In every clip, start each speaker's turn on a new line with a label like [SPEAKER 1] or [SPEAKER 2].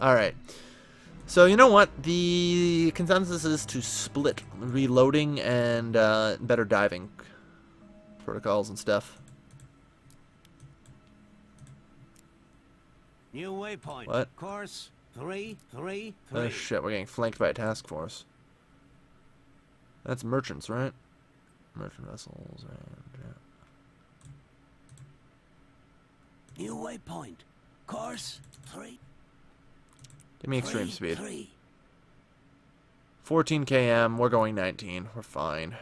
[SPEAKER 1] Alright. So, you know what? The consensus is to split reloading and better diving protocols and stuff.
[SPEAKER 2] New waypoint.
[SPEAKER 1] What?
[SPEAKER 2] Course 333.
[SPEAKER 1] Oh shit, we're getting flanked by a task force. That's merchants, right? Merchant vessels and yeah.
[SPEAKER 2] New waypoint. Course 3.
[SPEAKER 1] Give me extreme speed.
[SPEAKER 2] 3.
[SPEAKER 1] 14 km, we're going 19. We're fine.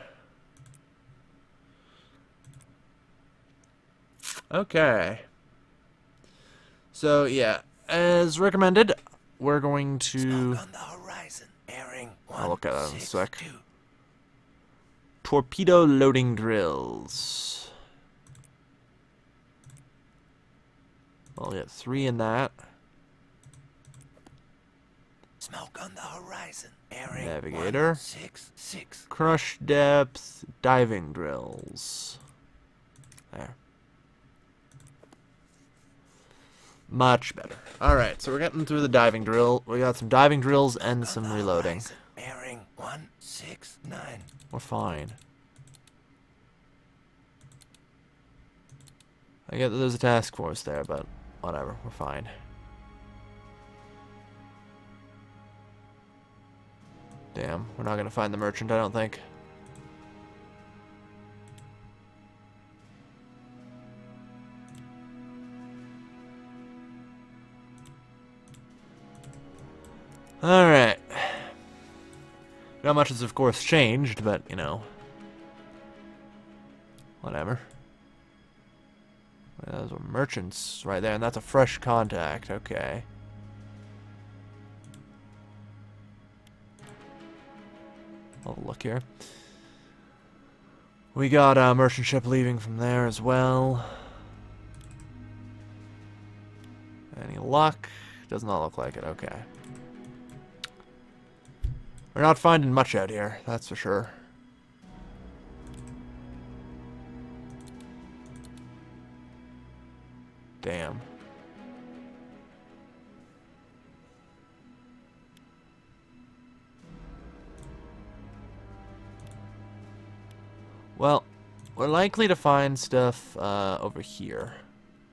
[SPEAKER 1] Okay. So, yeah, as recommended, we're going to...
[SPEAKER 2] Smoke on the horizon. Airing
[SPEAKER 1] I'll look at that in a sec.
[SPEAKER 2] 162.
[SPEAKER 1] Torpedo loading drills. I'll get 3 in that.
[SPEAKER 2] Smoke on the horizon. Airing
[SPEAKER 1] Navigator.
[SPEAKER 2] 166.
[SPEAKER 1] Crush depth diving drills. There. Much better. Alright, so we're getting through the diving drill. We got some diving drills and some reloading.
[SPEAKER 2] Airing 169.
[SPEAKER 1] We're fine. I get that there's a task force there, but whatever, we're fine. Damn, we're not gonna find the merchant, I don't think. Alright. Not much has, of course, changed, but, you know. Whatever. Those are merchants right there, and that's a fresh contact. Okay. I'll have a look here. We got a merchant ship leaving from there as well. Any luck? Does not look like it. Okay. We're not finding much out here, that's for sure. Damn. Well, we're likely to find stuff over here.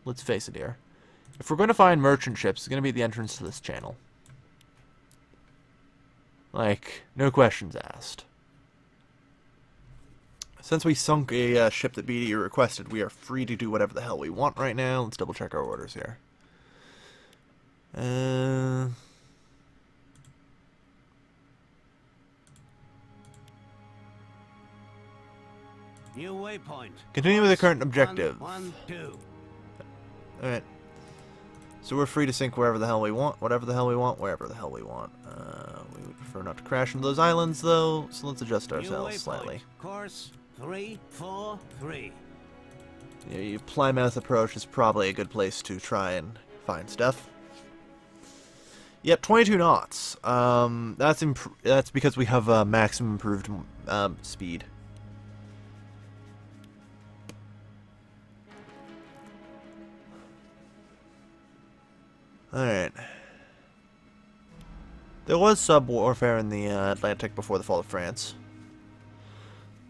[SPEAKER 1] Let's face it here. If we're going to find merchant ships, it's going to be at the entrance to this channel. Like, no questions asked. Since we sunk a ship that BD requested, we are free to do whatever the hell we want right now. Let's double check our orders here.
[SPEAKER 2] New waypoint.
[SPEAKER 1] Continue with the current objective.
[SPEAKER 2] 112.
[SPEAKER 1] Alright. So we're free to sink wherever the hell we want, whatever the hell we want, wherever the hell we want. We would prefer not to crash into those islands, though, so let's adjust ourselves slightly.
[SPEAKER 2] Course 343.
[SPEAKER 1] Yeah, your Plymouth approach is probably a good place to try and find stuff. Yep, 22 knots. That's because we have maximum improved speed. Alright. There was sub-warfare in the Atlantic before the fall of France.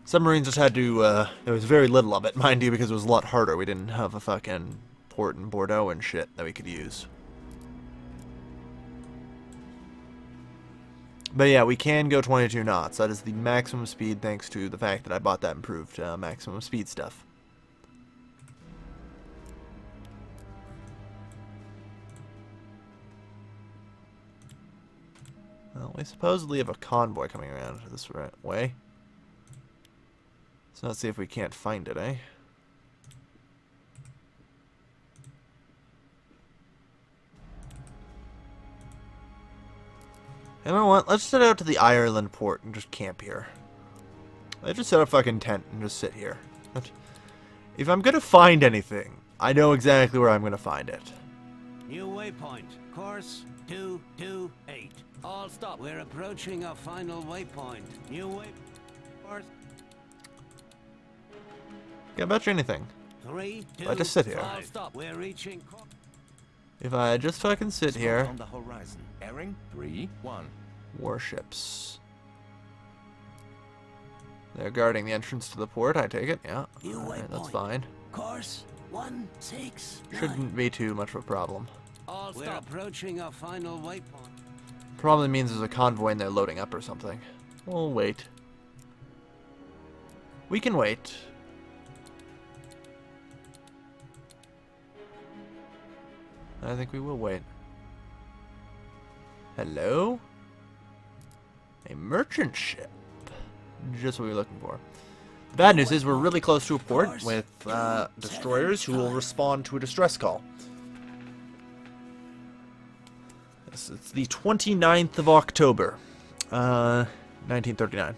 [SPEAKER 1] Submarines just had to, there was very little of it, mind you, because it was a lot harder. We didn't have a fucking port in Bordeaux and shit that we could use. But yeah, we can go 22 knots. That is the maximum speed thanks to the fact that I bought that improved maximum speed stuff. Well, we supposedly have a convoy coming around this way. So let's see if we can't find it, eh? You know what? Let's set out to the Ireland port and just camp here. Let's just set a fucking tent and just sit here. If I'm gonna find anything, I know exactly where I'm gonna find it.
[SPEAKER 2] New waypoint. Course 228. All stop. We're approaching our final waypoint. New waypoint. Course.
[SPEAKER 1] Can't bet you anything.
[SPEAKER 2] 3, 2,
[SPEAKER 1] I just sit here.
[SPEAKER 2] All stop. We're reaching.
[SPEAKER 1] If I just fucking sit
[SPEAKER 3] Spot
[SPEAKER 1] here.
[SPEAKER 3] on the horizon. Bearing 3-1.
[SPEAKER 1] Warships. They're guarding the entrance to the port, I take it. Yeah.
[SPEAKER 2] New
[SPEAKER 1] Alright, that's
[SPEAKER 2] waypoint.
[SPEAKER 1] fine.
[SPEAKER 2] Course 169.
[SPEAKER 1] Shouldn't be too much of a problem.
[SPEAKER 2] All stop. We're approaching our final waypoint.
[SPEAKER 1] Probably means there's a convoy and they're loading up or something. We'll wait. We can wait. I think we will wait. Hello? A merchant ship. Just what we were looking for. The bad news is we're really close to a port with destroyers who will respond to a distress call. Yes, it's the 29th of October, 1939.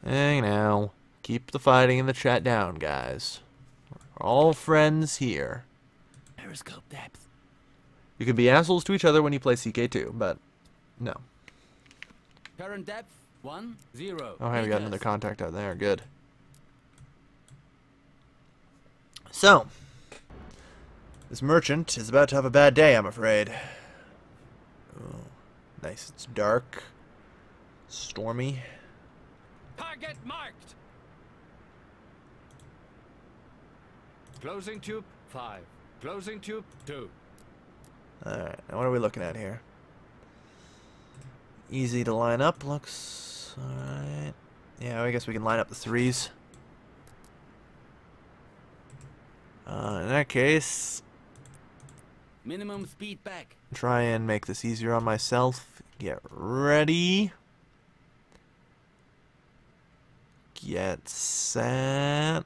[SPEAKER 1] Hey now, keep the fighting and the chat down, guys. We're all friends here.
[SPEAKER 3] Periscope depth.
[SPEAKER 1] You can be assholes to each other when you play CK2, but no.
[SPEAKER 4] Current depth 10.
[SPEAKER 1] Oh, hey, we got another contact out there. Good. So, this merchant is about to have a bad day, I'm afraid. Oh, nice. It's dark, stormy.
[SPEAKER 4] Target marked. Closing tube 5. Closing tube 2.
[SPEAKER 1] Alright, now what are we looking at here? Easy to line up, looks alright. Yeah, I guess we can line up the threes. In that case,
[SPEAKER 4] Minimum speed back.
[SPEAKER 1] try and make this easier on myself. Get ready. Get set.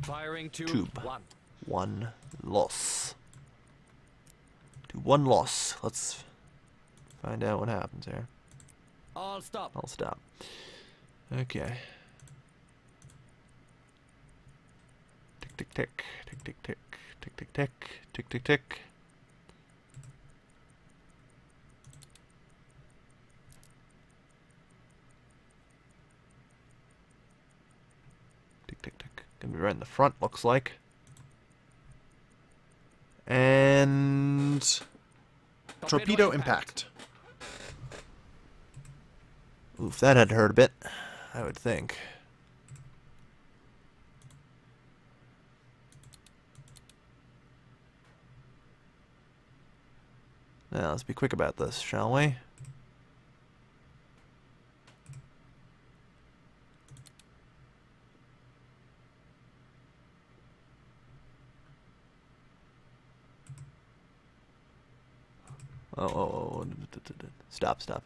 [SPEAKER 4] Firing tube 1.
[SPEAKER 1] One loss. To one loss. Let's find out what happens here.
[SPEAKER 4] All stop.
[SPEAKER 1] I'll stop. Okay. Tick tick tick. Tick tick tick. Tick tick tick. Tick tick tick. Tick tick tick. Gonna be right in the front, looks like. And torpedo impact. Oof, that had to hurt a bit, I would think. Now, let's be quick about this, shall we? Oh. Stop.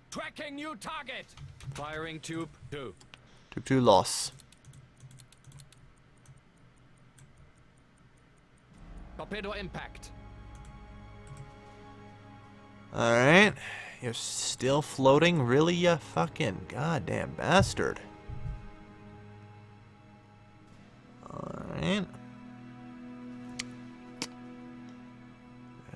[SPEAKER 4] Tracking new target. Firing tube 2.
[SPEAKER 1] Tube 2 loss.
[SPEAKER 4] Torpedo impact.
[SPEAKER 1] Alright. You're still floating? Really, you fucking goddamn bastard. Alright.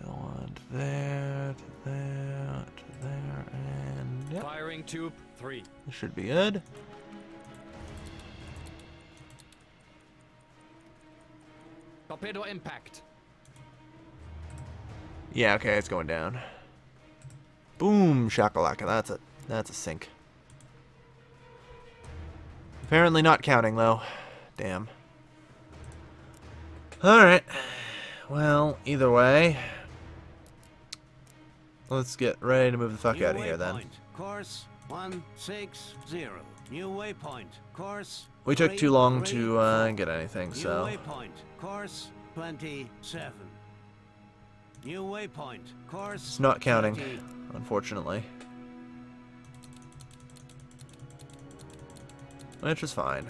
[SPEAKER 1] One to there, to there, to there, and yep.
[SPEAKER 4] Firing tube 3.
[SPEAKER 1] This should be good.
[SPEAKER 4] Torpedo impact.
[SPEAKER 1] Yeah, okay, it's going down. Boom, shakalaka. That's a sink. Apparently not counting though. Damn. Alright. Well, either way. Let's get ready to move the fuck out of here then.
[SPEAKER 2] Course 160. New waypoint. Course.
[SPEAKER 1] We took too long to get anything, so.
[SPEAKER 2] New waypoint. Course 27. New waypoint. Course.
[SPEAKER 1] It's not counting,
[SPEAKER 2] 30.
[SPEAKER 1] unfortunately. Which is fine.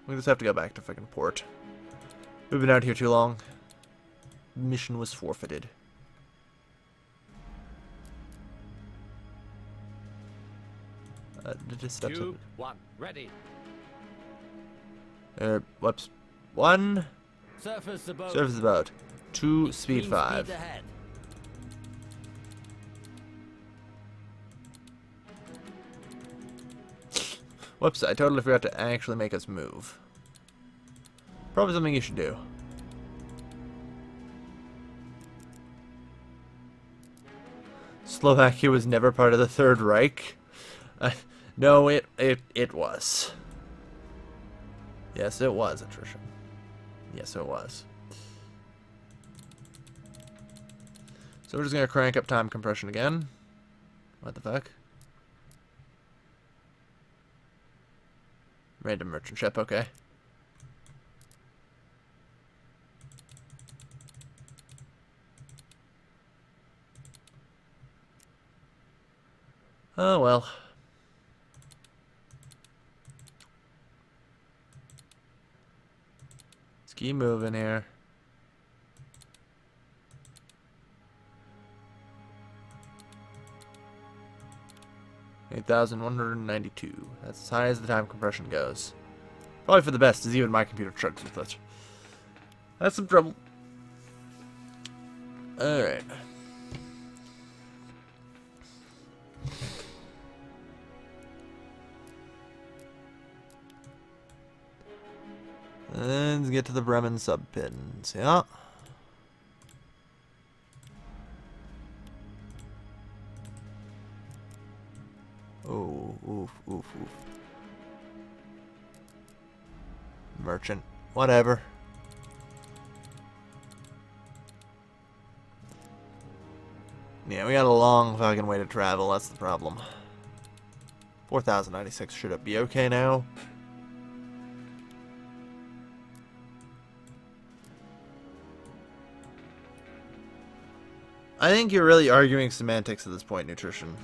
[SPEAKER 1] We just have to go back to fucking port. We've been out here too long. Mission was forfeited. Just steps
[SPEAKER 4] Tube
[SPEAKER 1] up.
[SPEAKER 4] 1. Ready.
[SPEAKER 1] Whoops. 1.
[SPEAKER 2] Surface the boat.
[SPEAKER 1] Surface the boat. 2.
[SPEAKER 2] Extreme
[SPEAKER 1] Speed 5.
[SPEAKER 2] Speed ahead.
[SPEAKER 1] Whoops, I totally forgot to actually make us move. Probably something you should do. Slovakia was never part of the Third Reich. No, it was. Yes, it was, attrition. Yes, it was. So we're just gonna crank up time compression again. What the fuck? Random merchant ship, okay. Oh well. Let's keep moving here. $8,192. That's as high as the time compression goes. Probably for the best, as even my computer chugs with it. That's some trouble. Alright. Let's get to the Bremen sub-pins, yeah. Oh, oof, oof, oof. Merchant. Whatever. Yeah, we got a long fucking way to travel, that's the problem. 4,096, should it be okay now? I think you're really arguing semantics at this point, Nutrition.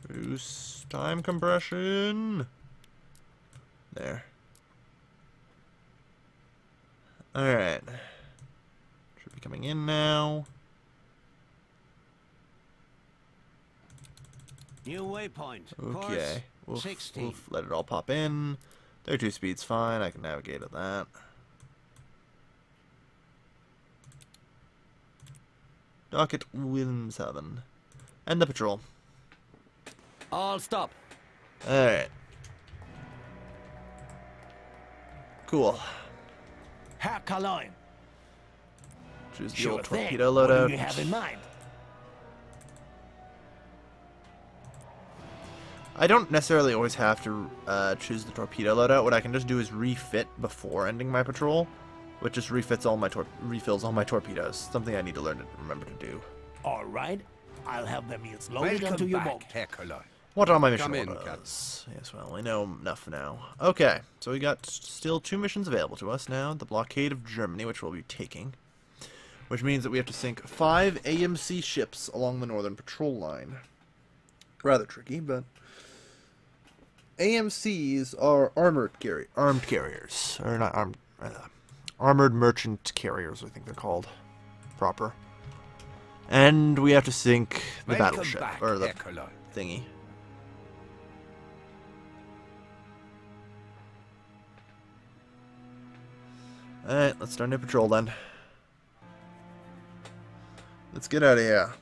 [SPEAKER 1] Boost time compression. There. Alright. Should be coming in now.
[SPEAKER 2] New waypoint.
[SPEAKER 1] Okay.
[SPEAKER 2] Course
[SPEAKER 1] Oof,
[SPEAKER 2] 16.
[SPEAKER 1] oof. Let it all pop in. 32 speed's fine. I can navigate at that. Docket Wilhelmshaven. And the patrol.
[SPEAKER 2] All stop.
[SPEAKER 1] Alright. Cool.
[SPEAKER 3] Herr Kaloin.
[SPEAKER 1] Choose the
[SPEAKER 3] Sure
[SPEAKER 1] old
[SPEAKER 3] thing.
[SPEAKER 1] torpedo
[SPEAKER 3] What
[SPEAKER 1] loadout.
[SPEAKER 3] do you have in mind?
[SPEAKER 1] I don't necessarily always have to choose the torpedo loadout. What I can just do is refit before ending my patrol, which just refills all my torpedoes. Something I need to learn to remember to do.
[SPEAKER 3] All right. I'll have the meals loaded
[SPEAKER 5] Welcome
[SPEAKER 3] onto your
[SPEAKER 5] back,
[SPEAKER 3] boat.
[SPEAKER 5] Herr Kaloin.
[SPEAKER 1] What are my mission
[SPEAKER 5] Come in,
[SPEAKER 1] orders? Yes, well, we know enough now. Okay, so we got still 2 missions available to us now. The blockade of Germany, which we'll be taking. Which means that we have to sink 5 AMC ships along the northern patrol line. Rather tricky, but... AMCs are armed carriers. Or not armed... armored merchant carriers, I think they're called. Proper. And we have to sink the
[SPEAKER 5] Welcome
[SPEAKER 1] battleship.
[SPEAKER 5] back,
[SPEAKER 1] Or the
[SPEAKER 5] Herr Kaloin.
[SPEAKER 1] thingy. Alright, let's start new patrol then. Let's get out of here.